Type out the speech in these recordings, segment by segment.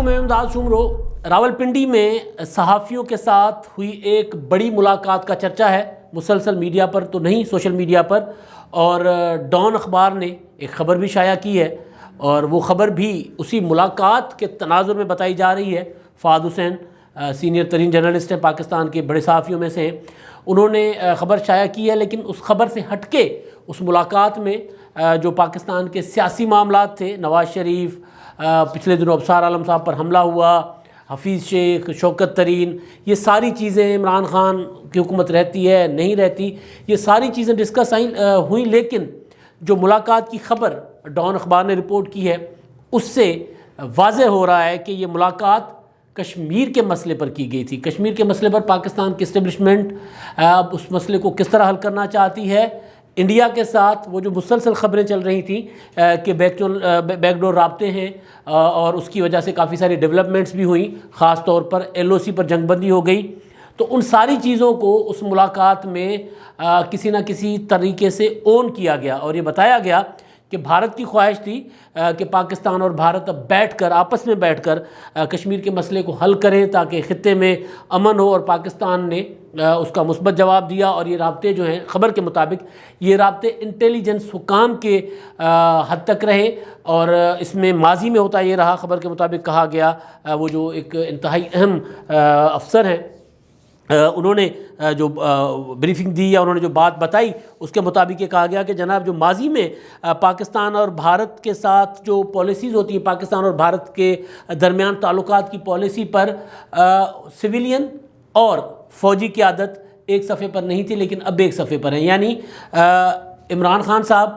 علیکم، میں امداد شمرو۔ راولپنڈی میں صحافیوں کے ساتھ ہوئی ایک بڑی ملاقات کا چرچا ہے، مسلسل میڈیا پر تو نہیں، سوشل میڈیا پر، اور ڈان اخبار نے ایک خبر بھی شائع کی ہے، اور وہ خبر بھی اسی ملاقات کے تناظر میں بتائی جا رہی ہے۔ فہد حسین سینئر ترین جرنلسٹ ہیں، پاکستان کے بڑے صحافیوں میں سے ہیں، انہوں نے خبر شائع کی ہے، لیکن اس خبر سے ہٹ کے اس ملاقات میں جو پاکستان کے سیاسی معاملات تھے، نواز شریف، پچھلے دنوں ابصار عالم صاحب پر حملہ ہوا، حفیظ شیخ، شوکت ترین، یہ ساری چیزیں، عمران خان کی حکومت رہتی ہے نہیں رہتی، یہ ساری چیزیں ڈسکس ہوئیں، لیکن جو ملاقات کی خبر ڈان اخبار نے رپورٹ کی ہے، اس سے واضح ہو رہا ہے کہ یہ ملاقات کشمیر کے مسئلے پر کی گئی تھی۔ کشمیر کے مسئلے پر پاکستان کی اسٹیبلشمنٹ اب اس مسئلے کو کس طرح حل کرنا چاہتی ہے۔ انڈیا کے ساتھ وہ جو مسلسل خبریں چل رہی تھیں کہ بیک ڈور رابطے ہیں، اور اس کی وجہ سے کافی ساری ڈیولپمنٹس بھی ہوئیں، خاص طور پر LOC پر جنگ بندی ہو گئی، تو ان ساری چیزوں کو اس ملاقات میں کسی نہ کسی طریقے سے اون کیا گیا، اور یہ بتایا گیا کہ بھارت کی خواہش تھی کہ پاکستان اور بھارت اب آپس میں بیٹھ کر کشمیر کے مسئلے کو حل کریں تاکہ خطے میں امن ہو، اور پاکستان نے اس کا مثبت جواب دیا، اور یہ رابطے جو ہیں خبر کے مطابق یہ رابطے انٹیلیجنس حکام کے حد تک رہے، اور اس میں ماضی میں ہوتا یہ رہا، خبر کے مطابق کہا گیا، وہ جو ایک انتہائی اہم افسر ہیں، انہوں نے جو بریفنگ دی یا انہوں نے جو بات بتائی، اس کے مطابق یہ کہا گیا کہ جناب جو ماضی میں پاکستان اور بھارت کے ساتھ جو پالیسیز ہوتی ہیں، پاکستان اور بھارت کے درمیان تعلقات کی پالیسی پر سویلین اور فوجی قیادت ایک صفحے پر نہیں تھی، لیکن اب ایک صفحے پر ہیں، یعنی عمران خان صاحب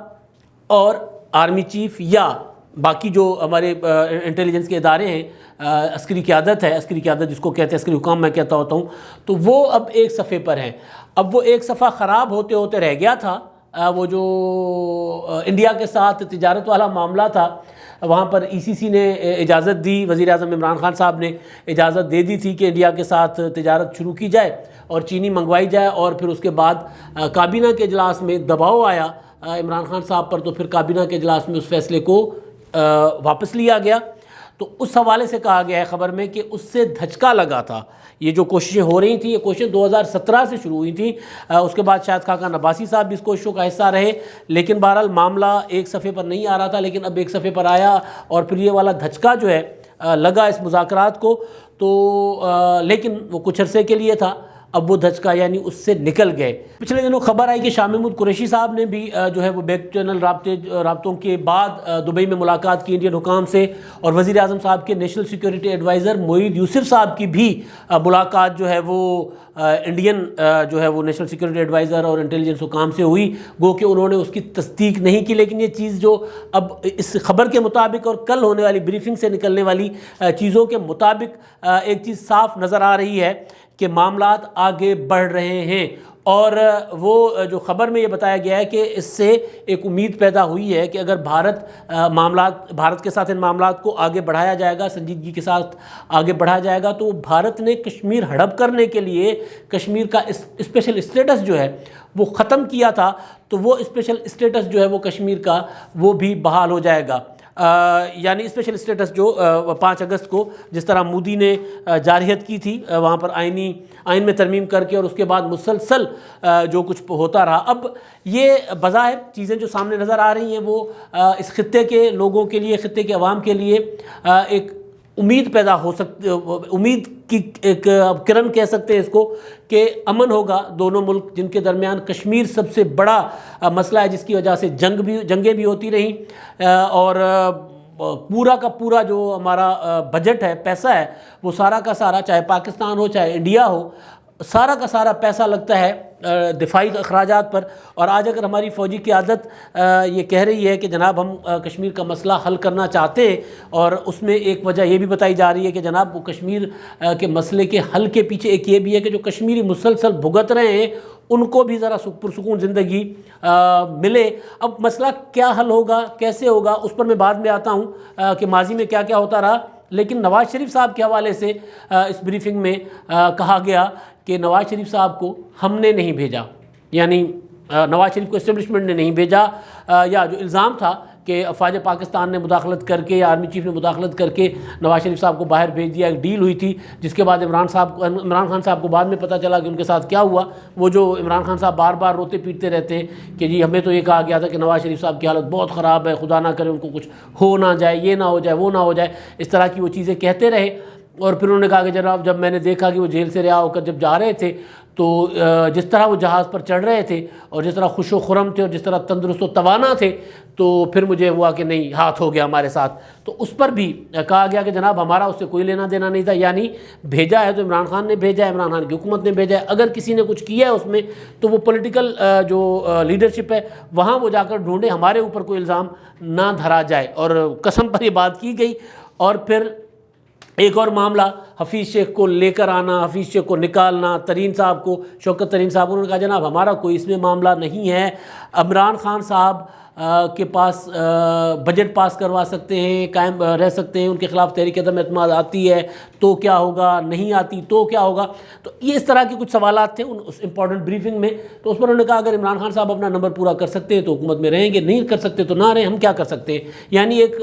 اور آرمی چیف یا باقی جو ہمارے انٹیلیجنس کے ادارے ہیں، عسکری قیادت ہے، عسکری قیادت جس کو کہتے ہیں، عسکری حکام میں کہتا ہوتا ہوں، تو وہ اب ایک صفحے پر ہیں۔ اب وہ ایک صفحہ خراب ہوتے ہوتے رہ گیا تھا، وہ جو انڈیا کے ساتھ تجارت والا معاملہ تھا، وہاں پر ECC نے اجازت دی، وزیر اعظم عمران خان صاحب نے اجازت دے دی تھی کہ انڈیا کے ساتھ تجارت شروع کی جائے اور چینی منگوائی جائے، اور پھر اس کے بعد کابینہ کے اجلاس میں دباؤ آیا عمران خان صاحب پر، تو پھر کابینہ کے اجلاس میں اس فیصلے کو واپس لیا گیا۔ تو اس حوالے سے کہا گیا ہے خبر میں کہ اس سے دھچکا لگا تھا۔ یہ جو کوششیں ہو رہی تھیں، یہ کوششیں 2017 سے شروع ہوئی تھیں، اس کے بعد شاید خاقان عباسی صاحب بھی اس کوششوں کا حصہ رہے، لیکن بہرحال معاملہ ایک صفحے پر نہیں آ رہا تھا، لیکن اب ایک صفحے پر آیا، اور پھر یہ والا دھچکا جو ہے لگا اس مذاکرات کو، تو لیکن وہ کچھ عرصے کے لیے تھا، اب وہ دھچکا یعنی اس سے نکل گئے۔ پچھلے دنوں خبر آئی کہ شاہ محمود قریشی صاحب نے بھی جو ہے وہ بیک چینل رابطوں کے بعد دبئی میں ملاقات کی انڈین حکام سے، اور وزیر اعظم صاحب کے نیشنل سیکیورٹی ایڈوائزر معید یوسف صاحب کی بھی ملاقات جو ہے وہ انڈین جو ہے وہ نیشنل سیکیورٹی ایڈوائزر اور انٹیلیجنس حکام سے ہوئی، گو کہ انہوں نے اس کی تصدیق نہیں کی، لیکن یہ چیز جو اب اس خبر کے مطابق اور کل ہونے والی بریفنگ سے نکلنے والی چیزوں کے مطابق ایک چیز صاف نظر آ رہی ہے کہ معاملات آگے بڑھ رہے ہیں، اور وہ جو خبر میں یہ بتایا گیا ہے کہ اس سے ایک امید پیدا ہوئی ہے کہ اگر بھارت کے ساتھ ان معاملات کو آگے بڑھایا جائے گا، سنجیدگی کے ساتھ آگے بڑھایا جائے گا، تو بھارت نے کشمیر ہڑپ کرنے کے لیے کشمیر کا اسپیشل اسٹیٹس جو ہے وہ ختم کیا تھا، تو وہ اسپیشل اسٹیٹس جو ہے وہ کشمیر کا وہ بھی بحال ہو جائے گا، یعنی اسپیشل اسٹیٹس جو 5 اگست کو جس طرح مودی نے جارحیت کی تھی، وہاں پر آئین میں ترمیم کر کے، اور اس کے بعد مسلسل جو کچھ ہوتا رہا، اب یہ بظاہر چیزیں جو سامنے نظر آ رہی ہیں وہ اس خطے کے لوگوں کے لیے، خطے کے عوام کے لیے ایک امید پیدا ہو سکتی، امید کی ایک کرن کہہ سکتے ہیں اس کو، کہ امن ہوگا دونوں ملک جن کے درمیان کشمیر سب سے بڑا مسئلہ ہے، جس کی وجہ سے جنگیں بھی ہوتی رہیں، اور پورا کا پورا جو ہمارا بجٹ ہے، پیسہ ہے، وہ سارا کا سارا، چاہے پاکستان ہو چاہے انڈیا ہو، سارا کا سارا پیسہ لگتا ہے دفاعی اخراجات پر، اور آج اگر ہماری فوجی قیادت یہ کہہ رہی ہے کہ جناب ہم کشمیر کا مسئلہ حل کرنا چاہتے ہیں، اور اس میں ایک وجہ یہ بھی بتائی جا رہی ہے کہ جناب وہ کشمیر کے مسئلے کے حل کے پیچھے ایک یہ بھی ہے کہ جو کشمیری مسلسل بھگت رہے ہیں ان کو بھی ذرا پرسکون زندگی ملے۔ اب مسئلہ کیا حل ہوگا، کیسے ہوگا، اس پر میں بعد میں آتا ہوں کہ ماضی میں کیا کیا ہوتا رہا، لیکن نواز شریف صاحب کے حوالے سے اس بریفنگ میں کہا گیا کہ نواز شریف صاحب کو ہم نے نہیں بھیجا، یعنی نواز شریف کو اسٹیبلشمنٹ نے نہیں بھیجا، یا جو الزام تھا کہ افواج پاکستان نے مداخلت کر کے یا آرمی چیف نے مداخلت کر کے نواز شریف صاحب کو باہر بھیج دیا. ایک ڈیل ہوئی تھی جس کے بعد عمران خان صاحب کو بعد میں پتہ چلا کہ ان کے ساتھ کیا ہوا. وہ جو عمران خان صاحب بار بار روتے پیٹتے رہتے ہیں کہ جی ہمیں تو یہ کہا گیا تھا کہ نواز شریف صاحب کی حالت بہت خراب ہے, خدا نہ کرے ان کو کچھ ہو نہ جائے, یہ نہ ہو جائے, وہ نہ ہو جائے, اس طرح کی وہ چیزیں کہتے رہے. اور پھر انہوں نے کہا کہ جناب جب میں نے دیکھا کہ وہ جیل سے رہا ہو کر جب جا رہے تھے تو جس طرح وہ جہاز پر چڑھ رہے تھے اور جس طرح خوش و خرم تھے اور جس طرح تندرست و توانا تھے, تو پھر مجھے ہوا کہ نہیں ہاتھ ہو گیا ہمارے ساتھ. تو اس پر بھی کہا گیا کہ جناب ہمارا اس سے کوئی لینا دینا نہیں تھا, یعنی بھیجا ہے تو عمران خان نے بھیجا ہے, عمران خان کی حکومت نے بھیجا ہے. اگر کسی نے کچھ کیا ہے اس میں تو وہ پولیٹیکل جو لیڈرشپ ہے وہاں وہ جا کر ڈھونڈے, ہمارے اوپر کوئی الزام نہ دھرا جائے. اور قسم پر یہ بات کی گئی. اور پھر ایک اور معاملہ حفیظ شیخ کو لے کر آنا, حفیظ شیخ کو نکالنا, ترین صاحب کو, شوکت ترین صاحب, انہوں نے کہا جناب ہمارا کوئی اس میں معاملہ نہیں ہے, عمران خان صاحب کے پاس بجٹ پاس کروا سکتے ہیں, قائم رہ سکتے ہیں, ان کے خلاف تحریک عدم اعتماد آتی ہے تو کیا ہوگا, نہیں آتی تو کیا ہوگا. تو یہ اس طرح کے کچھ سوالات تھے اس امپورٹنٹ بریفنگ میں. تو اس پر انہوں نے کہا اگر عمران خان صاحب اپنا نمبر پورا کر سکتے ہیں تو حکومت میں رہیں گے, نہیں کر سکتے تو نہ رہیں, ہم کیا کر سکتے ہیں. یعنی ایک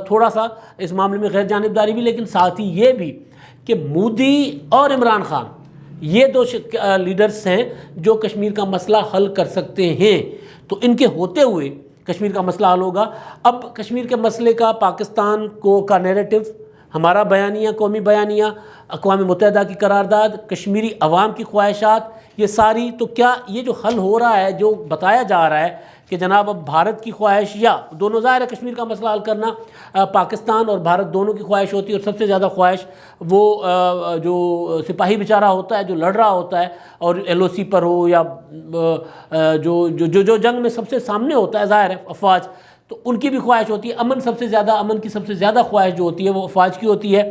تھوڑا سا اس معاملے میں غیر جانبداری بھی, لیکن ساتھ ہی یہ بھی کہ مودی اور عمران خان یہ دو لیڈرز ہیں جو کشمیر کا مسئلہ حل کر سکتے ہیں. تو ان کے ہوتے ہوئے کشمیر کا مسئلہ حل ہوگا. اب کشمیر کے مسئلے کا پاکستان کا نیریٹو, ہمارا بیانیہ, قومی بیانیہ, اقوام متحدہ کی قرارداد, کشمیری عوام کی خواہشات, یہ ساری, تو کیا یہ جو حل ہو رہا ہے, جو بتایا جا رہا ہے کہ جناب اب بھارت کی خواہش, یا دونوں ظاہر ہے کشمیر کا مسئلہ حل کرنا پاکستان اور بھارت دونوں کی خواہش ہوتی ہے, اور سب سے زیادہ خواہش وہ جو سپاہی بیچارہ ہوتا ہے جو لڑ رہا ہوتا ہے, اور ایل او سی پر ہو یا جو جنگ میں سب سے سامنے ہوتا ہے ظاہر ہے افواج, تو ان کی بھی خواہش ہوتی ہے. امن کی سب سے زیادہ خواہش جو ہوتی ہے وہ افواج کی ہوتی ہے.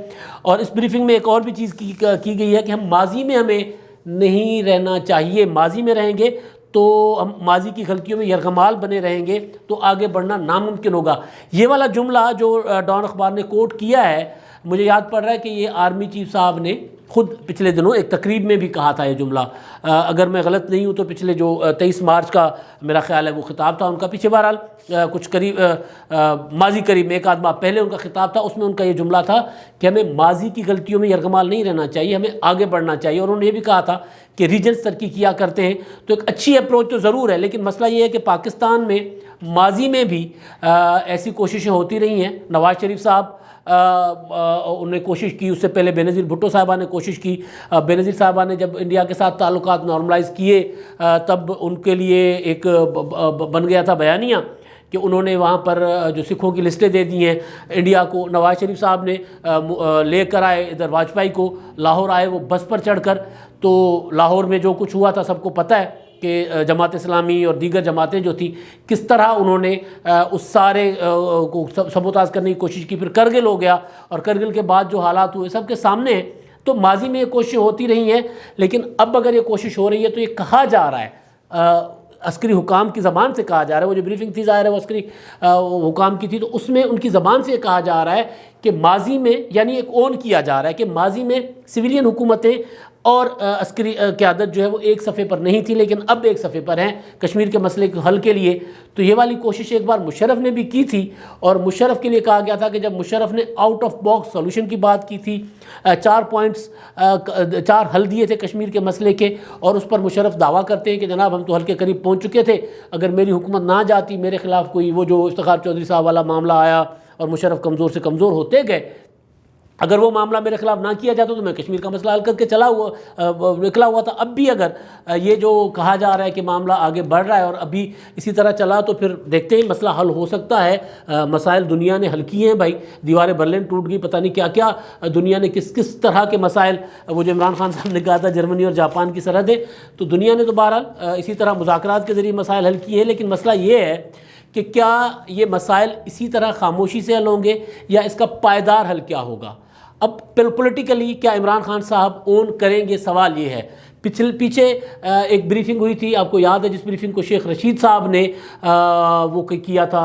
اور اس بریفنگ میں ایک اور بھی چیز کی گئی ہے کہ ہم ماضی میں ہمیں نہیں رہنا چاہیے, ماضی میں رہیں گے تو ہم ماضی کی غلطیوں میں یرغمال بنے رہیں گے تو آگے بڑھنا ناممکن ہوگا. یہ والا جملہ جو ڈان اخبار نے کوٹ کیا ہے, مجھے یاد پڑ رہا ہے کہ یہ آرمی چیف صاحب نے خود پچھلے دنوں ایک تقریب میں بھی کہا تھا یہ جملہ. اگر میں غلط نہیں ہوں تو پچھلے جو 23 مارچ کا میرا خیال ہے وہ خطاب تھا ان کا, پیچھے بہرحال کچھ قریب ماضی قریب میں ایک آدھ ماہ پہلے ان کا خطاب تھا, اس میں ان کا یہ جملہ تھا کہ ہمیں ماضی کی غلطیوں میں یرغمال نہیں رہنا چاہیے, ہمیں آگے بڑھنا چاہیے. اور انہوں نے یہ بھی کہا تھا کہ ریجنز ترقی کیا کرتے ہیں تو ایک اچھی اپروچ تو ضرور ہے, لیکن مسئلہ یہ ہے کہ پاکستان میں ماضی میں بھی ایسی کوششیں ہوتی رہی ہیں. نواز شریف صاحب انہوں نے کوشش کی, اس سے پہلے بے نظیر بھٹو صاحبہ نے کوشش کی. بے نظیر صاحبہ نے جب انڈیا کے ساتھ تعلقات نارملائز کیے تب ان کے لیے ایک بن گیا تھا بیانیہ کہ انہوں نے وہاں پر جو سکھوں کی لسٹیں دے دی ہیں انڈیا کو. نواز شریف صاحب نے لے کر آئے ادھر واجپئی کو, لاہور آئے وہ بس پر چڑھ کر, تو لاہور میں جو کچھ ہوا تھا سب کو پتہ ہے کہ جماعت اسلامی اور دیگر جماعتیں جو تھیں کس طرح انہوں نے اس سارے کو سبوتاژ کرنے کی کوشش کی. پھر کرگل ہو گیا, اور کرگل کے بعد جو حالات ہوئے سب کے سامنے ہیں. تو ماضی میں یہ کوششیں ہوتی رہی ہیں, لیکن اب اگر یہ کوشش ہو رہی ہے تو یہ کہا جا رہا ہے, عسکری حکام کی زبان سے کہا جا رہا ہے, وہ جو بریفنگ تھی ظاہر ہے وہ عسکری حکام کی تھی, تو اس میں ان کی زبان سے یہ کہا جا رہا ہے کہ ماضی میں, یعنی ایک اون کیا جا رہا ہے کہ ماضی میں سویلین حکومتیں اور عسکری قیادت جو ہے وہ ایک صفحے پر نہیں تھی, لیکن اب ایک صفحے پر ہیں کشمیر کے مسئلے کے حل کے لیے. تو یہ والی کوشش ایک بار مشرف نے بھی کی تھی, اور مشرف کے لیے کہا گیا تھا کہ جب مشرف نے آؤٹ آف باکس سولوشن کی بات کی تھی, 4 پوائنٹس 4 حل دیے تھے کشمیر کے مسئلے کے, اور اس پر مشرف دعویٰ کرتے ہیں کہ جناب ہم تو حل کے قریب پہنچ چکے تھے, اگر میری حکومت نہ جاتی, میرے خلاف کوئی وہ جو افتخار چودھری صاحب والا معاملہ آیا اور مشرف کمزور سے کمزور ہوتے گئے, اگر وہ معاملہ میرے خلاف نہ کیا جاتا تو میں کشمیر کا مسئلہ حل کر کے نکلا ہوا تھا. اب بھی اگر یہ جو کہا جا رہا ہے کہ معاملہ آگے بڑھ رہا ہے اور ابھی اسی طرح چلا تو پھر دیکھتے ہیں مسئلہ حل ہو سکتا ہے. مسائل دنیا نے حل کیے ہیں بھائی, دیواریں برلن ٹوٹ گئی, پتہ نہیں کیا کیا دنیا نے کس طرح کے مسائل, وہ جو عمران خان صاحب نے کہا تھا جرمنی اور جاپان کی سرحدیں, تو دنیا نے تو بہرحال اسی طرح مذاکرات کے ذریعے مسائل حل کیے ہیں. لیکن مسئلہ یہ ہے کہ کیا یہ مسائل اسی طرح خاموشی سے حل ہوں گے یا اس کا پائیدار حل کیا ہوگا. اب پولیٹیکلی کیا عمران خان صاحب اون کریں گے, سوال یہ ہے. پیچھے ایک بریفنگ ہوئی تھی, آپ کو یاد ہے, جس بریفنگ کو شیخ رشید صاحب نے وہ کیا تھا,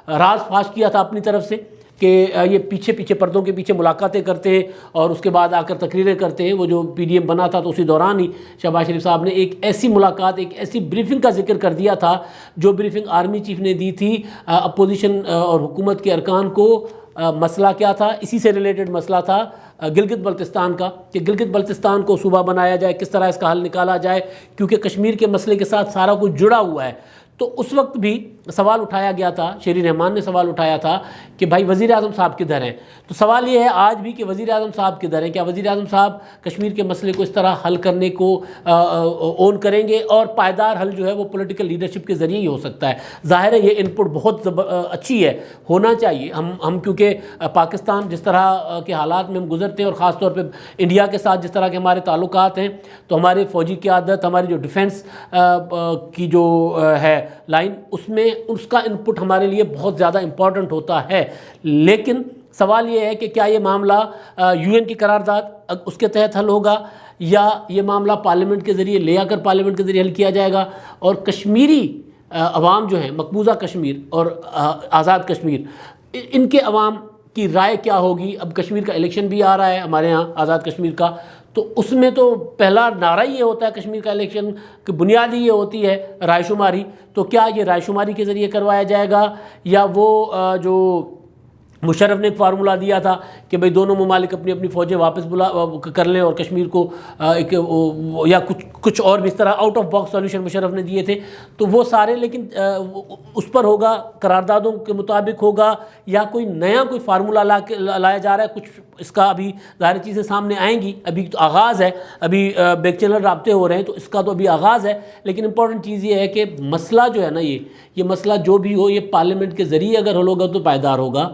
راز فاش کیا تھا اپنی طرف سے کہ یہ پیچھے پیچھے پردوں کے پیچھے ملاقاتیں کرتے ہیں اور اس کے بعد آ کر تقریریں کرتے ہیں. وہ جو پی ڈی ایم بنا تھا تو اسی دوران ہی شہباز شریف صاحب نے ایک ایسی ملاقات، ایک ایسی بریفنگ کا ذکر کر دیا تھا جو بریفنگ آرمی چیف نے دی تھی اپوزیشن اور حکومت کے ارکان کو. مسئلہ کیا تھا؟ اسی سے ریلیٹڈ مسئلہ تھا گلگت بلتستان کا، کہ گلگت بلتستان کو صوبہ بنایا جائے، کس طرح اس کا حل نکالا جائے، کیونکہ کشمیر کے مسئلے کے ساتھ سارا کچھ جڑا ہوا ہے. تو اس وقت بھی سوال اٹھایا گیا تھا، شیری رحمان نے سوال اٹھایا تھا کہ بھائی وزیر اعظم صاحب کدھر ہیں؟ تو سوال یہ ہے آج بھی کہ وزیر اعظم صاحب کدھر ہیں؟ کیا وزیر اعظم صاحب کشمیر کے مسئلے کو اس طرح حل کرنے کو اون کریں گے؟ اور پائیدار حل جو ہے وہ پولیٹیکل لیڈرشپ کے ذریعے ہی ہو سکتا ہے. ظاہر ہے یہ ان پٹ بہت اچھی ہے، ہونا چاہیے. ہم کیونکہ پاکستان جس طرح کے حالات میں ہم گزرتے ہیں اور خاص طور پہ انڈیا کے ساتھ جس طرح کے ہمارے تعلقات ہیں، تو ہمارے فوجی قیادت، ہماری جو ڈیفنس کی جو ہے لائن، اس میں اس کا انپٹ ہمارے لیے بہت زیادہ امپورٹنٹ ہوتا ہے. لیکن سوال یہ ہے کہ کیا یہ معاملہ یو این کی قرارداد اس کے تحت حل ہوگا، یا یہ معاملہ پارلیمنٹ کے ذریعے لے آ کر پارلیمنٹ کے ذریعے حل کیا جائے گا؟ اور کشمیری عوام جو ہیں، مقبوضہ کشمیر اور آزاد کشمیر، ان کے عوام کی رائے کیا ہوگی؟ اب کشمیر کا الیکشن بھی آ رہا ہے ہمارے ہاں، آزاد کشمیر کا. تو اس میں تو پہلا نعرہ یہ ہوتا ہے کشمیر کا الیکشن کی بنیادی یہ ہوتی ہے رائے شماری. تو کیا یہ رائے شماری کے ذریعے کروایا جائے گا، یا وہ جو مشرف نے ایک فارمولہ دیا تھا کہ بھئی دونوں ممالک اپنی اپنی فوجیں واپس کر لیں اور کشمیر کو ایک یا کچھ اور بھی اس طرح out of box solution Musharraf نے دیے تھے. تو وہ سارے لیکن اس پر ہوگا، قراردادوں کے مطابق ہوگا، یا کوئی نیا کوئی فارمولہ لایا جا رہا ہے؟ کچھ اس کا ابھی ظاہر چیزیں سامنے آئیں گی، ابھی تو آغاز ہے، ابھی بیک چینل رابطے ہو رہے ہیں، تو اس کا تو ابھی آغاز ہے. لیکن امپورٹنٹ چیز یہ ہے کہ مسئلہ جو ہے نا، یہ مسئلہ جو بھی ہو، یہ پارلیمنٹ کے ذریعے اگر حل ہوگا تو پائیدار ہوگا.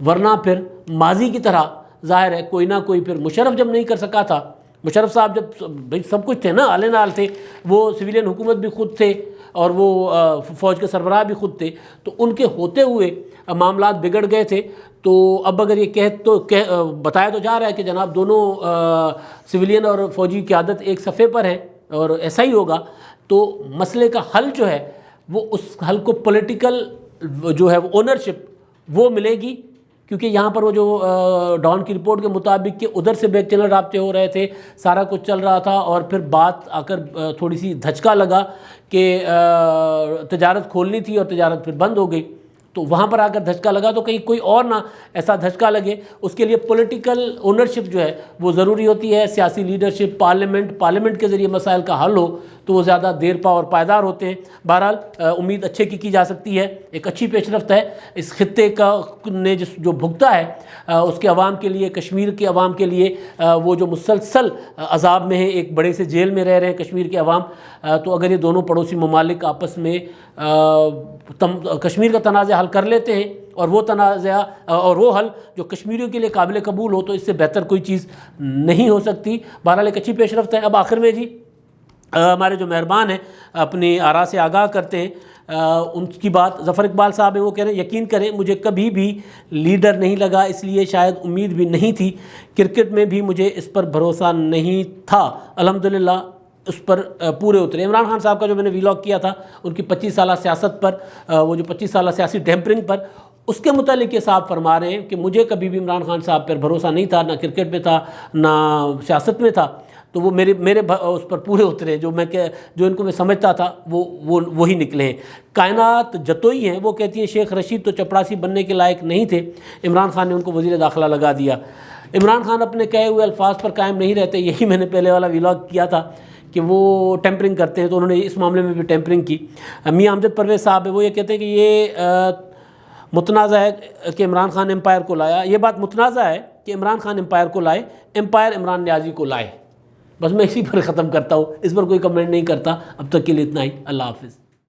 ورنہ پھر ماضی کی طرح ظاہر ہے کوئی نہ کوئی، پھر مشرف جب نہیں کر سکا تھا، مشرف صاحب جب بھائی سب کچھ تھے نا، آلے نال تھے، وہ سویلین حکومت بھی خود تھے اور وہ فوج کے سربراہ بھی خود تھے، تو ان کے ہوتے ہوئے معاملات بگڑ گئے تھے. تو اب اگر یہ بتایا تو جا رہا ہے کہ جناب دونوں سویلین اور فوجی قیادت ایک صفحے پر ہیں اور ایسا ہی ہوگا، تو مسئلے کا حل جو ہے وہ اس حل کو پولیٹیکل جو ہے وہ اونرشپ وہ ملے گی. کیونکہ یہاں پر وہ جو ڈان کی رپورٹ کے مطابق کہ ادھر سے بیک چینل رابطے ہو رہے تھے، سارا کچھ چل رہا تھا، اور پھر بات آ کر تھوڑی سی دھچکا لگا کہ تجارت کھولنی تھی اور تجارت پھر بند ہو گئی. تو وہاں پر آ کر دھچکا لگا، تو کہیں کوئی اور نہ ایسا دھچکا لگے. اس کے لیے پولیٹیکل اونرشپ جو ہے وہ ضروری ہوتی ہے، سیاسی لیڈرشپ، پارلیمنٹ کے ذریعے مسائل کا حل ہو تو وہ زیادہ دیر پا اور پائیدار ہوتے ہیں. بہرحال امید اچھے کی جا سکتی ہے، ایک اچھی پیش رفت ہے اس خطے کا نے جو بھگتا ہے اس کے عوام کے لیے، کشمیر کے عوام کے لیے. وہ جو مسلسل عذاب میں ہیں، ایک بڑے سے جیل میں رہ رہے ہیں کشمیر کے عوام. تو اگر یہ دونوں پڑوسی ممالک آپس میں کشمیر کا تنازع حل کر لیتے ہیں، اور وہ تنازع اور وہ حل جو کشمیریوں کے لیے قابل قبول ہو، تو اس سے بہتر کوئی چیز نہیں ہو سکتی. بہرحال ایک اچھی پیش رفت ہے. اب آخر میں جی ہمارے جو مہربان ہیں اپنی آراء سے آگاہ کرتے ہیں، ان کی بات ظفر اقبال صاحب ہیں، وہ کہہ رہے ہیں یقین کریں مجھے کبھی بھی لیڈر نہیں لگا، اس لیے شاید امید بھی نہیں تھی. کرکٹ میں بھی مجھے اس پر بھروسہ نہیں تھا، الحمدللہ اس پر پورے اترے. عمران خان صاحب کا جو میں نے ویلاگ کیا تھا ان کی 25 سالہ سیاست پر، وہ جو 25 سالہ سیاسی ٹیمپرنگ پر، اس کے متعلق یہ صاحب فرما رہے ہیں کہ مجھے کبھی بھی عمران خان صاحب پر بھروسہ نہیں تھا، نہ کرکٹ میں تھا نہ سیاست میں تھا. تو وہ میرے اس پر پورے اترے، جو ان کو میں سمجھتا تھا وہی نکلے ہیں. کائنات جتوئی ہیں، وہ کہتی ہیں شیخ رشید تو چپڑاسی بننے کے لائق نہیں تھے، عمران خان نے ان کو وزیر داخلہ لگا دیا. عمران خان اپنے کہے ہوئے الفاظ پر قائم نہیں رہتے، یہی میں نے پہلے والا ویلاگ کیا تھا کہ وہ ٹیمپرنگ کرتے ہیں، تو انہوں نے اس معاملے میں بھی ٹیمپرنگ کی. میاں امجد پرویز صاحب ہے، وہ یہ کہتے ہیں کہ یہ متنازع ہے کہ عمران خان امپائر کو لایا. یہ بات متنازع ہے کہ عمران خان امپائر کو لائے، امپائر عمران نیازی کو لائے. بس میں اسی پر ختم کرتا ہوں، اس پر کوئی کمنٹ نہیں کرتا. اب تک کے لیے اتنا ہی. اللہ حافظ.